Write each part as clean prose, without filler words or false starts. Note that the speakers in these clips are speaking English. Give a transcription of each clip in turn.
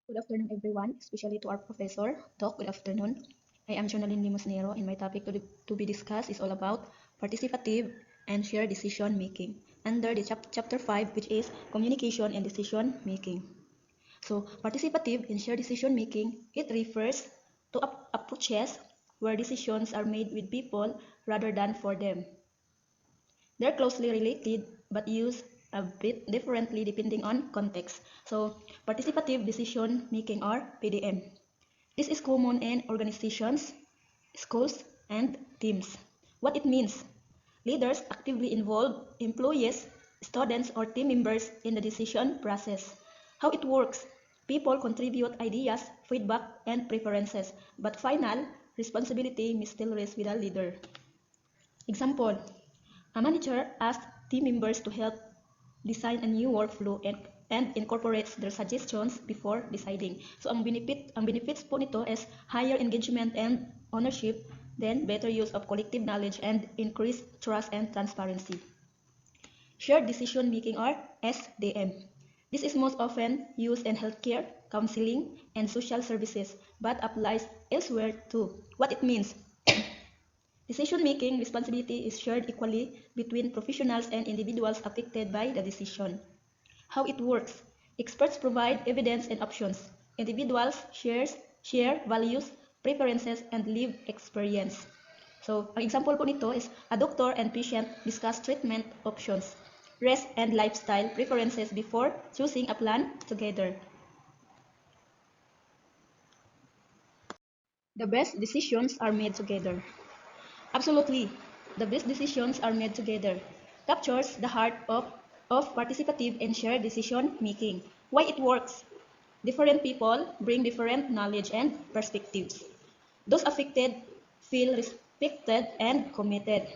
Good afternoon, everyone, especially to our professor. Doc, good afternoon. I am Jonalyn Limosnero, and my topic to be discussed is all about participative and shared decision making under the chapter 5, which is communication and decision making. So, participative and shared decision making, it refers to approaches where decisions are made with people rather than for them. They're closely related but used a bit differently depending on context. So, participative decision making or PDM. This is common in organizations, schools, and teams. What it means: leaders actively involve employees, students, or team members in the decision process. How it works: people contribute ideas, feedback, and preferences, but final responsibility may still rest with a leader. Example: a manager asks team members to help design a new workflow and incorporates their suggestions before deciding. So ang benefits po nito is higher engagement and ownership, then better use of collective knowledge and increased trust and transparency. Shared decision making or SDM. This is most often used in healthcare, counseling, and social services, but applies elsewhere too. What it means: decision-making responsibility is shared equally between professionals and individuals affected by the decision. How it works: experts provide evidence and options. Individuals share values, preferences, and lived experience. So, ang example po nito is a doctor and patient discuss treatment options, rest and lifestyle preferences before choosing a plan together. The best decisions are made together. Absolutely, the best decisions are made together. Captures the heart of participative and shared decision making. Why it works: different people bring different knowledge and perspectives. Those affected feel respected and committed.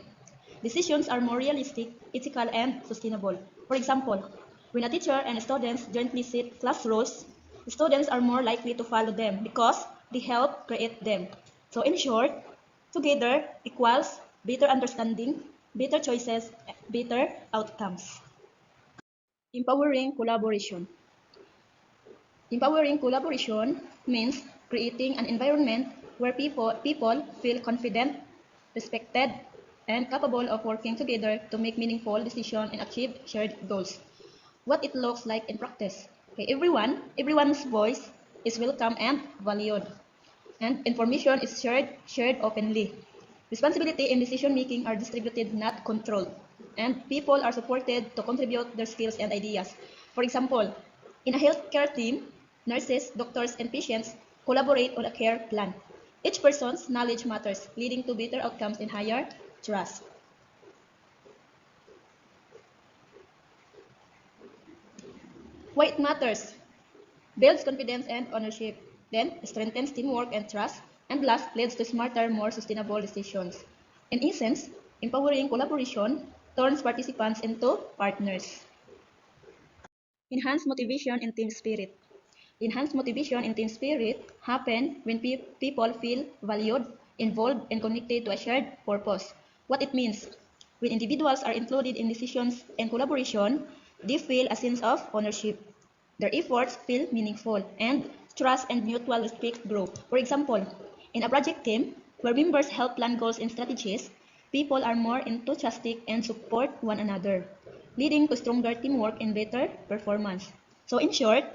Decisions are more realistic, ethical, and sustainable. For example, when a teacher and students jointly set class rules, the students are more likely to follow them because they help create them. So in short, together equals better understanding, better choices, better outcomes. Empowering collaboration. Empowering collaboration means creating an environment where people feel confident, respected, and capable of working together to make meaningful decisions and achieve shared goals. What it looks like in practice: okay, everyone's voice is welcome and valued, and information is shared openly. Responsibility and decision making are distributed, not controlled, and people are supported to contribute their skills and ideas. For example, in a healthcare team, nurses, doctors, and patients collaborate on a care plan. Each person's knowledge matters, leading to better outcomes and higher trust. Why it matters: builds confidence and ownership, then strengthens teamwork and trust, and last leads to smarter, more sustainable decisions. In essence, empowering collaboration turns participants into partners. Enhanced motivation and team spirit. Enhanced motivation and team spirit happen when people feel valued, involved, and connected to a shared purpose. What it means: when individuals are included in decisions and collaboration, they feel a sense of ownership. Their efforts feel meaningful, and trust and mutual respect grow. For example, in a project team where members help plan goals and strategies, people are more enthusiastic and support one another, leading to stronger teamwork and better performance. So in short,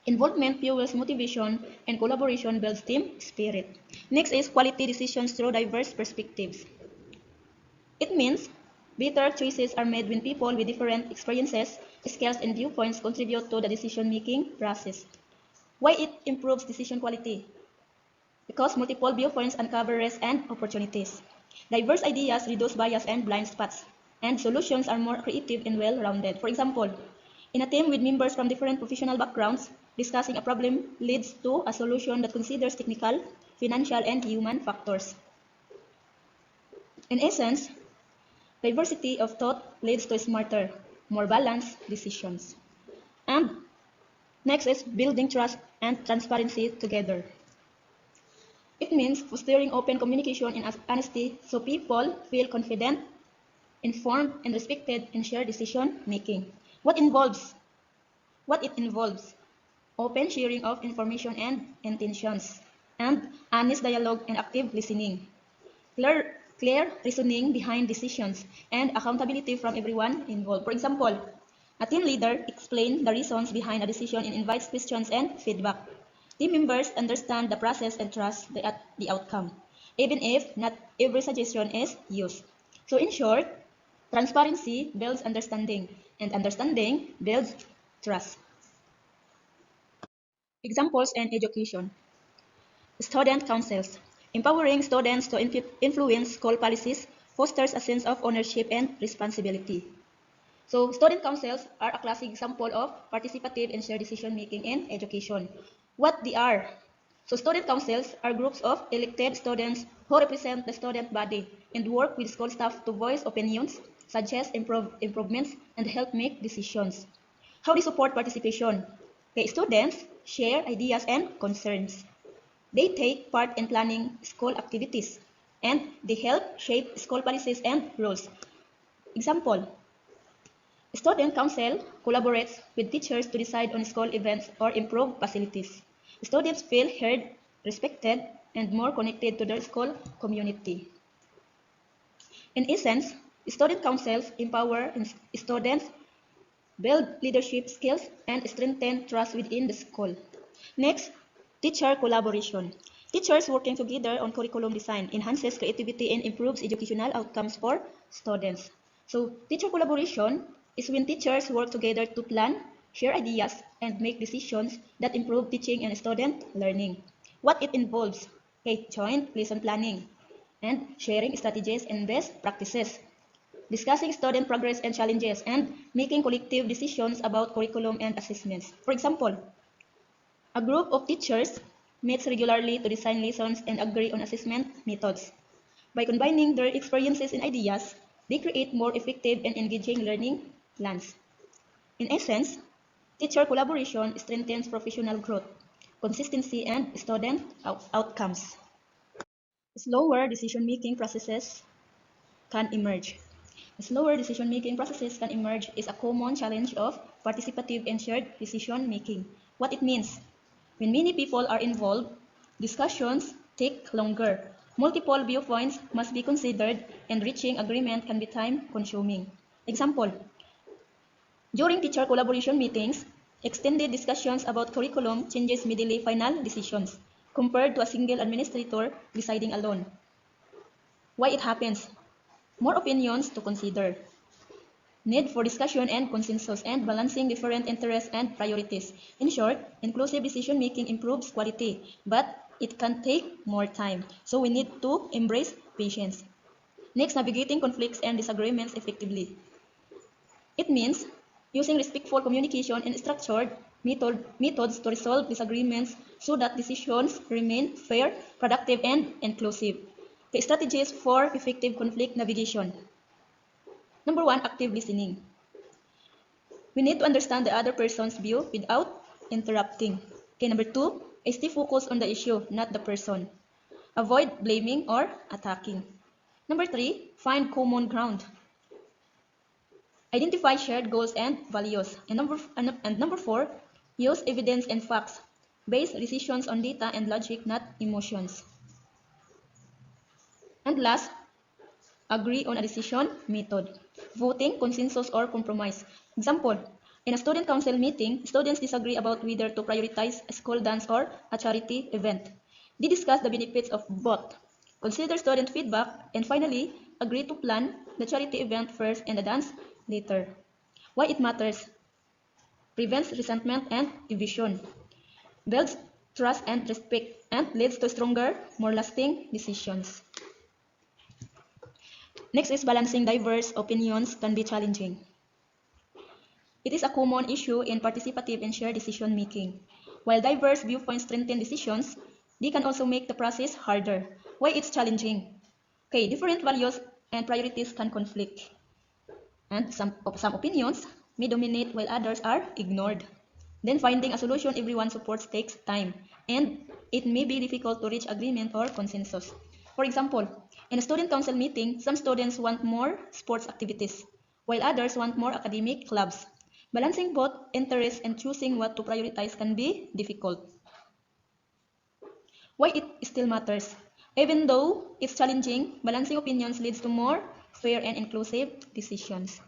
involvement fuels motivation and collaboration builds team spirit. Next is quality decisions through diverse perspectives. It means better choices are made when people with different experiences, skills, and viewpoints contribute to the decision-making process. Why it improves decision quality? Because multiple viewpoints uncover risks and opportunities. Diverse ideas reduce bias and blind spots, and solutions are more creative and well-rounded. For example, in a team with members from different professional backgrounds, discussing a problem leads to a solution that considers technical, financial, and human factors. In essence, diversity of thought leads to smarter, more balanced decisions. And next is building trust and transparency together. It means fostering open communication and honesty so people feel confident, informed, and respected in shared decision making. What it involves: open sharing of information and intentions, and honest dialogue and active listening. Clear reasoning behind decisions, and accountability from everyone involved. For example, a team leader explains the reasons behind a decision and invites questions and feedback. Team members understand the process and trust the outcome, even if not every suggestion is used. So in short, transparency builds understanding, and understanding builds trust. Examples and education. Student councils. Empowering students to influence school policies fosters a sense of ownership and responsibility. So student councils are a classic example of participative and shared decision making in education. What they are? So student councils are groups of elected students who represent the student body and work with school staff to voice opinions, suggest improvements, and help make decisions. How they support participation? Okay, students share ideas and concerns. They take part in planning school activities, and they help shape school policies and rules. Example, student council collaborates with teachers to decide on school events or improve facilities. Students feel heard, respected, and more connected to their school community. In essence, student councils empower students, build leadership skills, and strengthen trust within the school. Next, teacher collaboration. Teachers working together on curriculum design enhances creativity and improves educational outcomes for students. So, teacher collaboration is when teachers work together to plan, share ideas, and make decisions that improve teaching and student learning. What it involves? Okay, joint lesson planning and sharing strategies and best practices, discussing student progress and challenges, and making collective decisions about curriculum and assessments. For example, a group of teachers meets regularly to design lessons and agree on assessment methods. By combining their experiences and ideas, they create more effective and engaging learning plans. In essence, teacher collaboration strengthens professional growth, consistency, and student outcomes. Slower decision-making processes can emerge. Slower decision-making processes can emerge is a common challenge of participative and shared decision-making. What it means? When many people are involved, discussions take longer. Multiple viewpoints must be considered, and reaching agreement can be time-consuming. Example, during teacher collaboration meetings, extended discussions about curriculum changes may delay final decisions, compared to a single administrator deciding alone. Why it happens? More opinions to consider. Need for discussion and consensus, and balancing different interests and priorities. In short, inclusive decision making improves quality, but it can take more time. So we need to embrace patience. Next, navigating conflicts and disagreements effectively. It means using respectful communication and structured methods to resolve disagreements so that decisions remain fair, productive, and inclusive. The strategies for effective conflict navigation. Number one, active listening. We need to understand the other person's view without interrupting. Okay, number two, stay focused on the issue, not the person. Avoid blaming or attacking. Number three, find common ground. Identify shared goals and values. And number four, use evidence and facts. Base decisions on data and logic, not emotions. And last, agree on a decision method. Voting, consensus, or compromise. Example, in a student council meeting, students disagree about whether to prioritize a school dance or a charity event. They discuss the benefits of both, consider student feedback, and finally, agree to plan the charity event first and the dance later. Why it matters? Prevents resentment and division, builds trust and respect, and leads to stronger, more lasting decisions. Next is balancing diverse opinions can be challenging. It is a common issue in participative and shared decision making. While diverse viewpoints strengthen decisions, they can also make the process harder. Why it's challenging? Okay, different values and priorities can conflict, and some opinions may dominate while others are ignored. Then finding a solution everyone supports takes time, and it may be difficult to reach agreement or consensus. For example, in a student council meeting, some students want more sports activities, while others want more academic clubs. Balancing both interests and choosing what to prioritize can be difficult. Why it still matters? Even though it's challenging, balancing opinions leads to more fair and inclusive decisions.